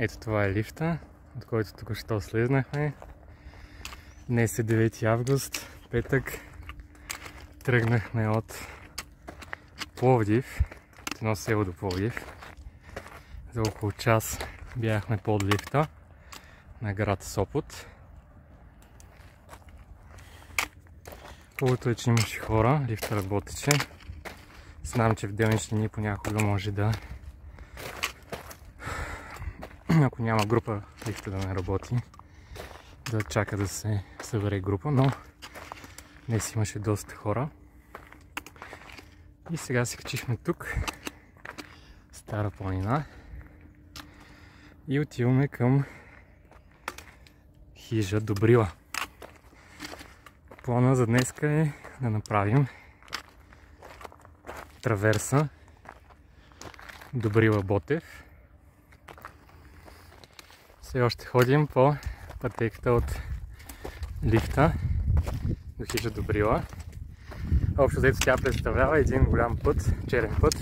Ето това е лифта, от който току-що слезнахме. Днес е 9 август, петък. Тръгнахме от Пловдив, от едно село до Пловдив. За около час бяхме под лифта на град Сопот. Хубавото е, че имаше хора, лифта работеше. Знам, че в делнични дни понякога може да... Ако няма група, лифта да не работи, да чака да се събере група, но днес имаше доста хора. И сега се качихме тук, Стара планина, и отиваме към хижа Добрила. Плана за днеска е да направим траверса Добрила Ботев. Все още ходим по пътеката от лифта до хижа Добрила. Общо взето тя представлява един голям път, черен път,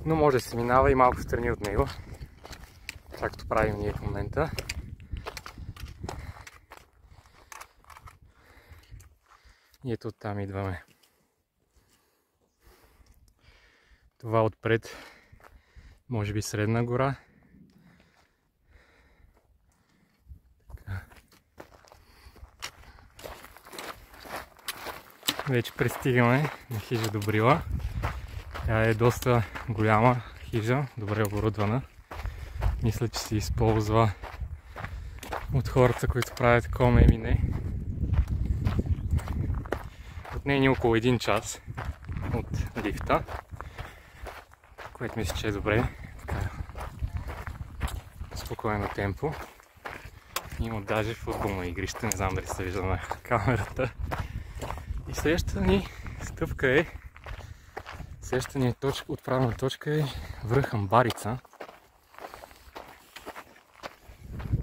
но може да се минава и малко страни от него, както правим ние в момента. И ето оттам идваме. Това отпред, може би Средна гора. Вече пристигаме на хижа Добрила. Тя е доста голяма хижа, добре оборудвана. Мисля, че се използва от хората, които правят коме и не. Отне ни около 1 час от лифта, което мисля, че е добре. Така, спокойно темпо. Има даже футболно игрище, не знам дали се вижда на камерата. И следващата ни стъпка е, следващата ни отправна точка е връх Амбарица.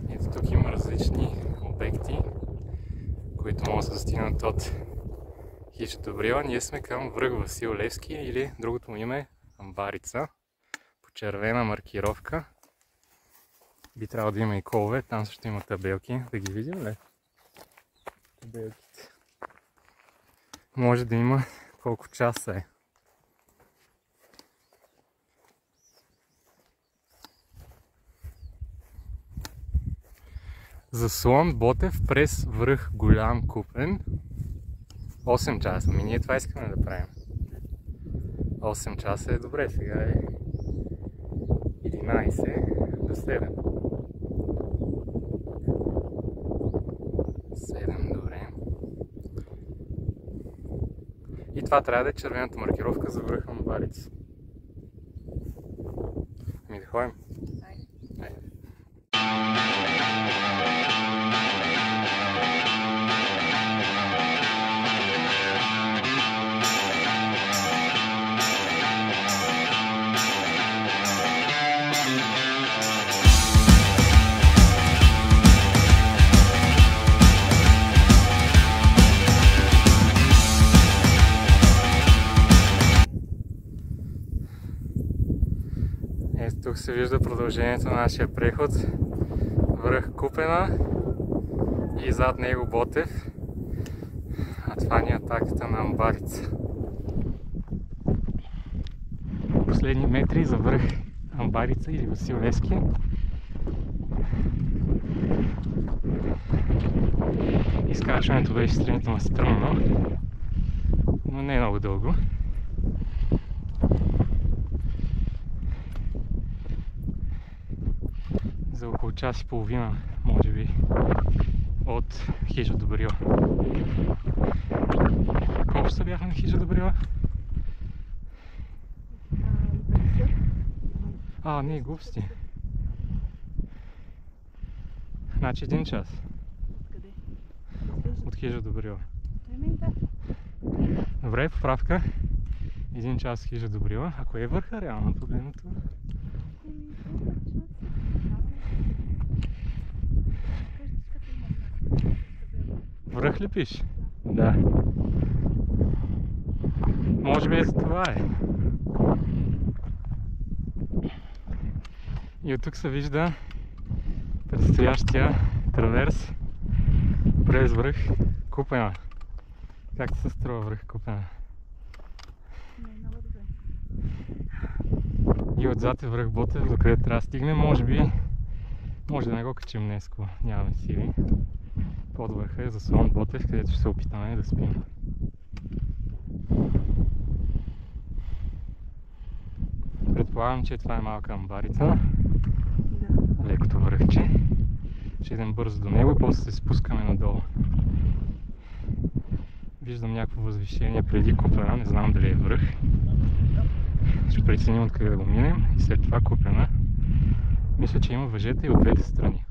Ето тук има различни обекти, които могат да достигнат от хижа Добрила. Ние сме към връх Васил Левски, или другото му име Амбарица, по червена маркировка. Би трябвало да има и колове, там също има табелки. Да ги видим ли? Табелките. Може да има колко часа е. Заслон Ботев през връх Голям Купен. 8 часа. Ами ние това искаме да правим. 8 часа е добре. Сега е 11 до 7. 7, добре. И това трябва да е червената маркировка за връх Амбарица. Ами да ходим. Айде. Ето тук се вижда продължението на нашия преход. Връх Купена и зад него Ботев. А това ни е атаката на Амбарица. Последни метри за връх Амбарица или Васил Левски. Изкачването беше сравнително стръмно, но не много дълго. За около час и половина, може би, от хижа Добрила. Колко са бяха на хижа Добрила? Не, глупости. Значи 1 час. Къде? От хижа Добрила. Добре, поправка. 1 час хижа Добрила. Ако е върха реално погледнато? Връх ли пише? Да. Може би това е. И от тук се вижда предстоящия траверс през връх Купена. Как ти се струва връх Купена? Много добре. И отзад е връх Ботев, докъде трябва да стигнем. Може да не го качим днеско, нямаме сили. Под върха е заслон Ботев, където ще се опитаме да спим. Предполагам, че това е малка амбарица. Да. Лекото връхче. Ще идем бързо до него и после се спускаме надолу. Виждам някакво възвишение преди Купена, не знам дали е връх. Ще преценим откъде да го минем и след това Купена. Мисля, че има въжета и от двете страни.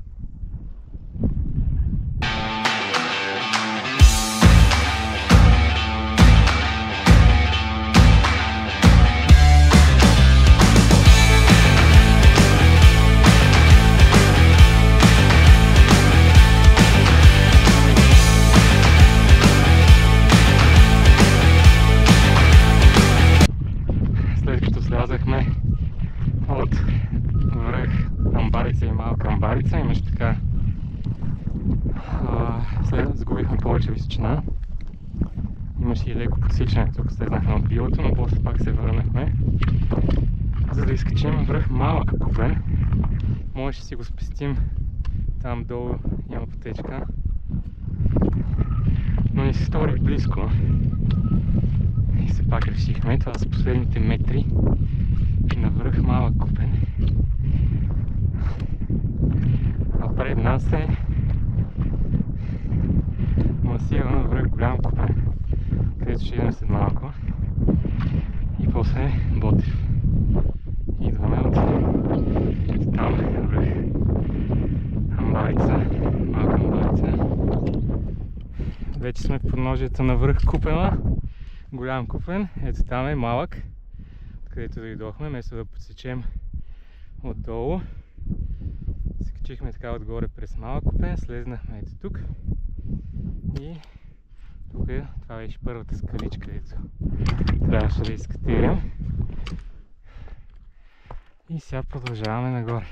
Слязахме от връх Амбарица и малка Амбарица, имаш така загубихме повече височина. Имаше и леко подсичане, тук слезнахме от билото, но после пак се върнахме, за да изкачим връх Малък Купен. Може да си го спестим, там долу има пътечка, но ни се стори близко. И все пак решихме, това са последните метри на връх Малък Купен. А пред нас е масива на връх Голям Купен, където ще идем след малко. И после Ботев. Идваме от там връх Амбарица, малка Амбарица. Вече сме в подножието на връх Купена. Голям Купен, ето там е Малък, откъдето дойдохме, вместо да подсечем отдолу. Се качихме така отгоре през Малък Купен, слезнахме ето тук и тук това беше първата скаличка, където трябваше да изкатерим. И сега продължаваме нагоре.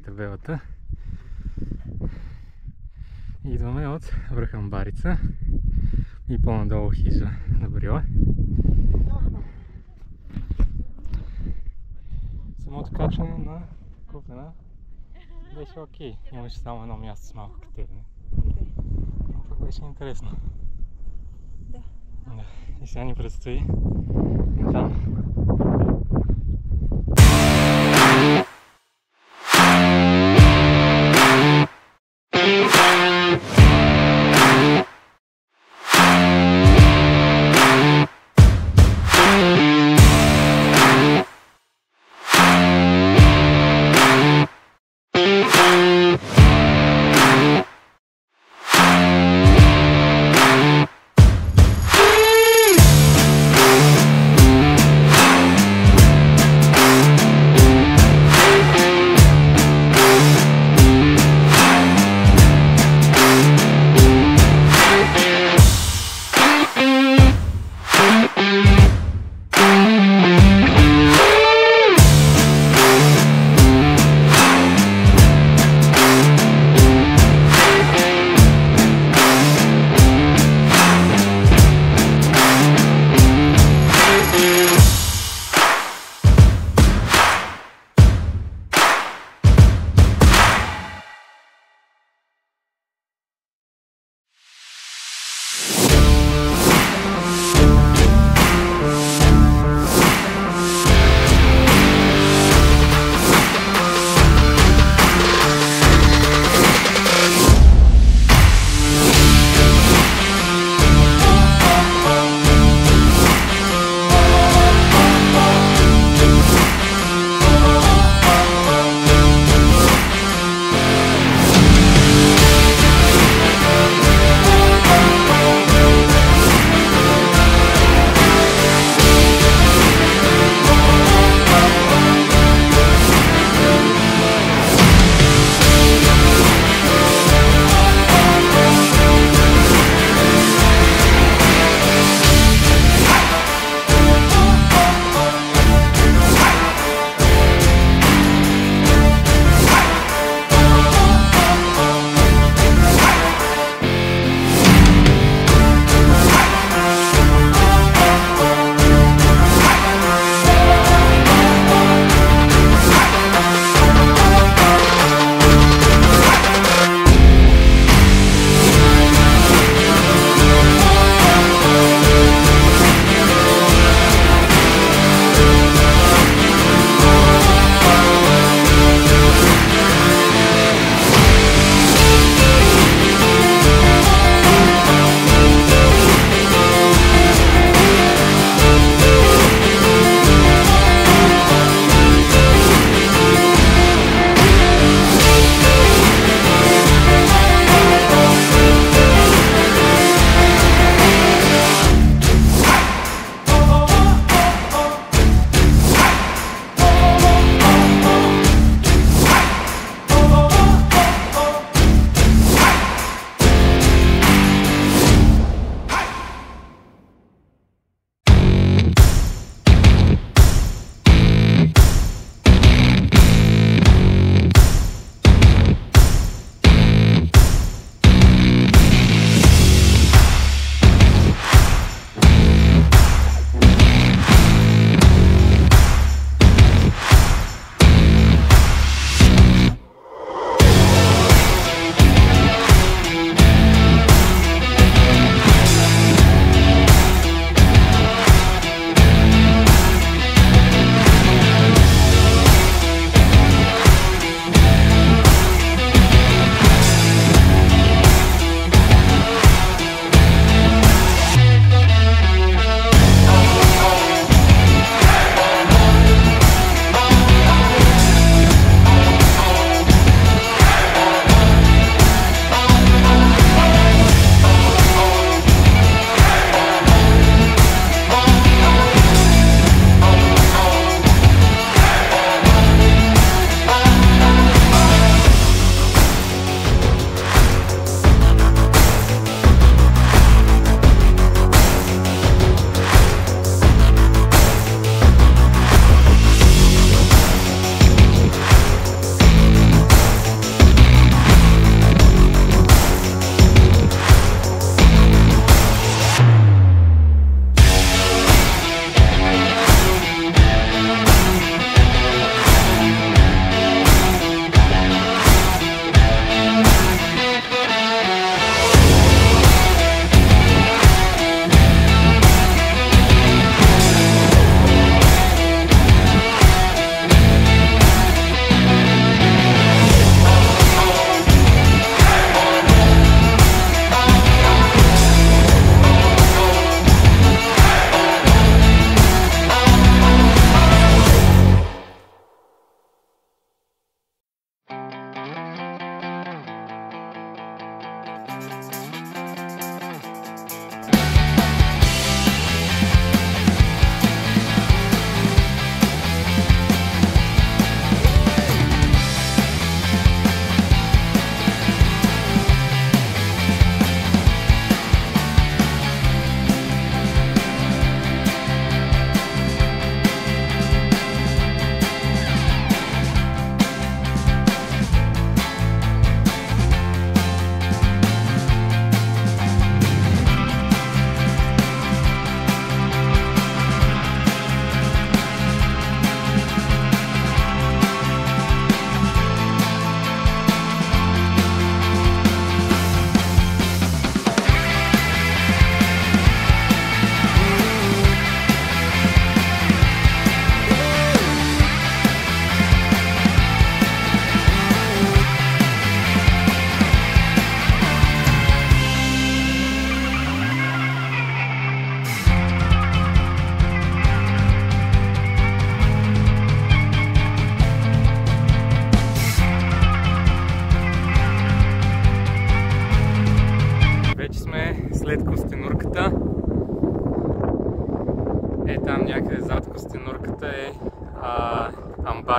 дебелата. Идваме от връх Амбарица и по-надолу хижа на Брила. Самото качване на Купнена беше окей. Имаше само едно място с малко катерене. Но пък беше интересно. Да. И сега ни предстои там.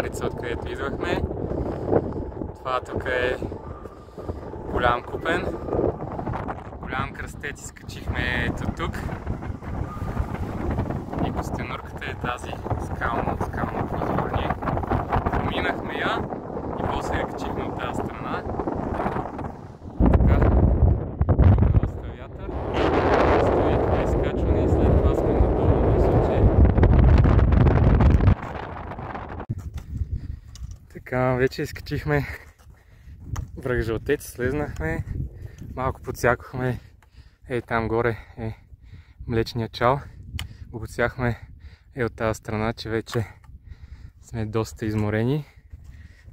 Амбарица, откъдето идвахме. Това тук е голям купен. Голям кръстец изкачихме ето тук. И по стенурката е тази скално платформа. Поминахме я и после я качихме от тази страна. Така, тук доста вятър. Стои това изкачване и след това сме надолу на случай. Така, вече изкачихме връх Жълтец, слезнахме, малко подсякохме, там горе е Млечния чал, го подсяхме от тази страна, че вече сме доста изморени,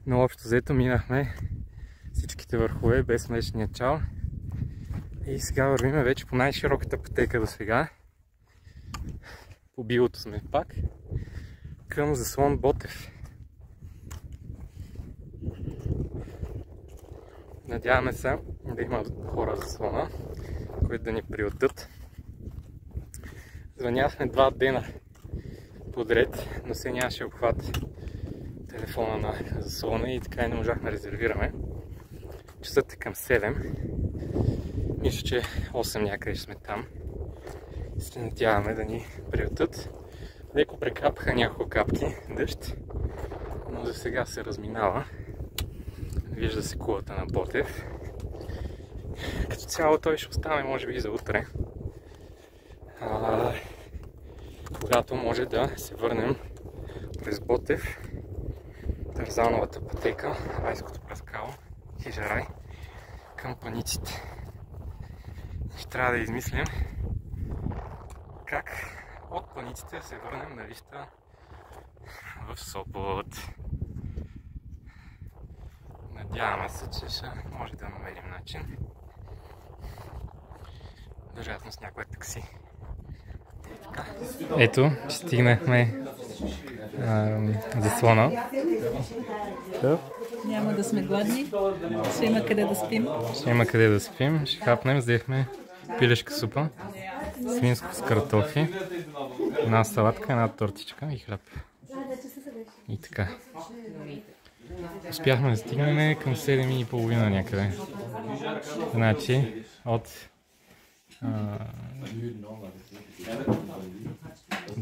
но общо взето минахме всичките върхове без Млечния чал и сега вървиме вече по най-широката пътека до сега. По билото сме пак към заслон Ботев. Надяваме се да има хора в заслона, които да ни приютат. Звъняхме 2 дена подред, но се нямаше обхват телефона на заслона и така и не можахме да резервираме. Часът е към 7. Мисля, че 8 някъде ще сме там. И се надяваме да ни приютат. Леко прекапаха няколко капки дъжд, но за сега се разминава. Вижда се кулата на Ботев. Като цяло той ще остане може би и за утре. Когато може да се върнем през Ботев, Тарзановата пътека, Райското плескало, Хижарай, към Паниците. Ще трябва да измислим как от Паниците да се върнем на лифта в Сопот. Надяваме се, че ще може да намерим начин. Вероятно с някое такси. Ето, стигнахме заслона. Няма да сме гладни. Ще има къде да спим. Ще има къде да спим. Ще хапнем. Взехме пилешка супа. Свинско с картофи. Една салатка, една тортичка и хляб. И така. Успяхме да стигнем към 7:30 някъде. Значи от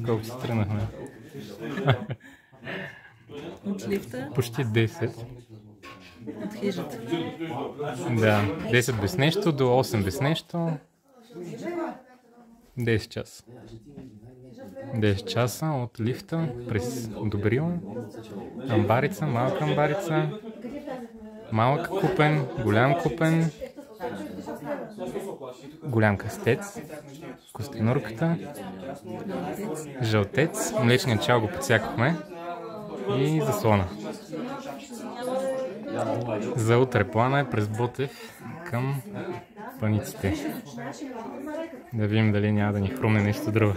колко се тръгнахме? От лифта? Почти 10. От хижата. Да, 10 без нещо до 8 без нещо. 10 часа. 10 часа от лифта през Добрила, Амбарица, малка Амбарица, малък купен, голям купен, голям кръстец, Костенурката, Жълтец, Млечния чал го подсякохме и заслона. За утре плана е през Ботев към Паниците. Да видим дали няма да ни хрумне нещо друго.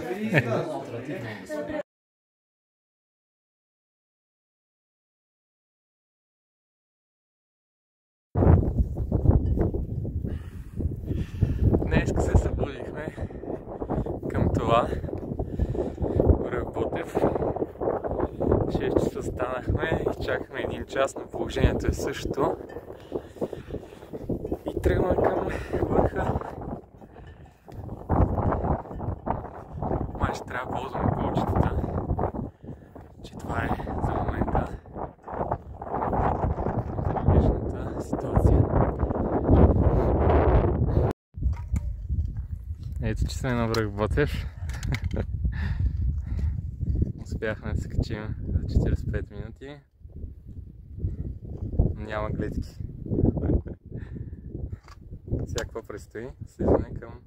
Днес се събудихме към това връх Ботев. 6 часа станахме и чакахме 1 час, но положението е същото. И тръгваме към върха. Май ще трябва да ползваме колчетата, че това е за момента трагичната ситуация. Ето, че сме на връх Ботев. Успяхме да се качим за 45 минути. Няма гледки. Сега какво предстои? Слизане към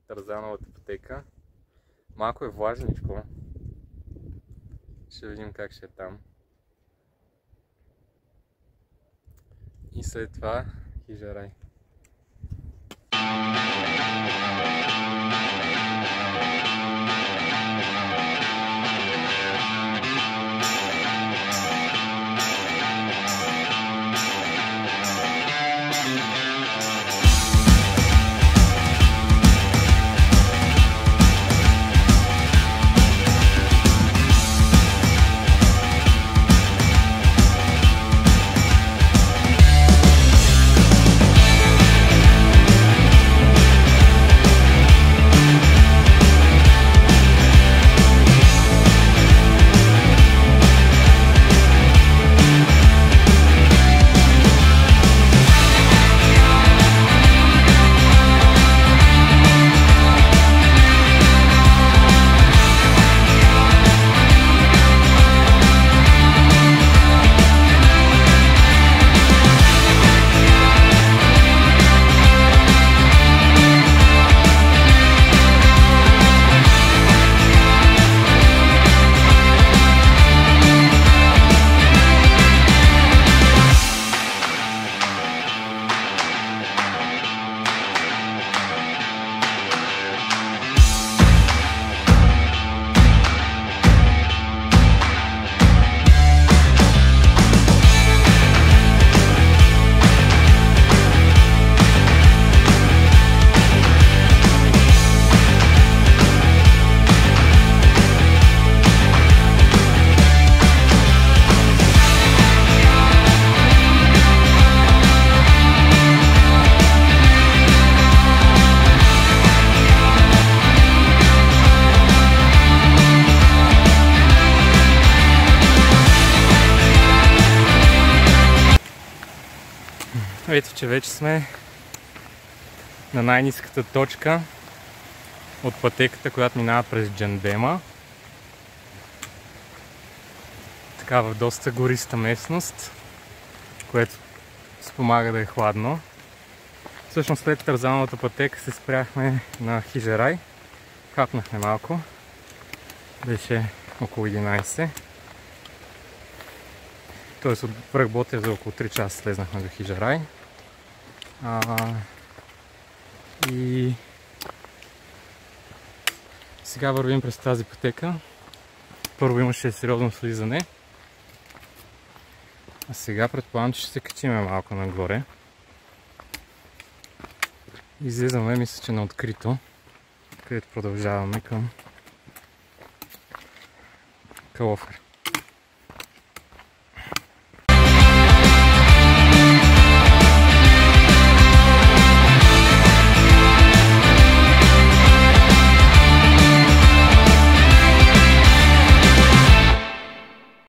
Тарзановата пътека. Малко е влажничко. Ще видим как ще е там. И след това Хижарай. Ето, че вече сме на най-ниската точка от пътеката, която минава през Джандема. Така в доста гориста местност, което спомага да е хладно. Всъщност след Тарзановата пътека се спряхме на Хижерай. Хапнахме малко. Беше около 11. Тоест от връх Ботев за около 3 часа слезнахме до Хижерай. И сега вървим през тази пътека. Първо имаше сериозно слизане. А сега предполагам, че ще се качиме малко нагоре. Излизаме, мисля, че на открито, където продължаваме към Калофер.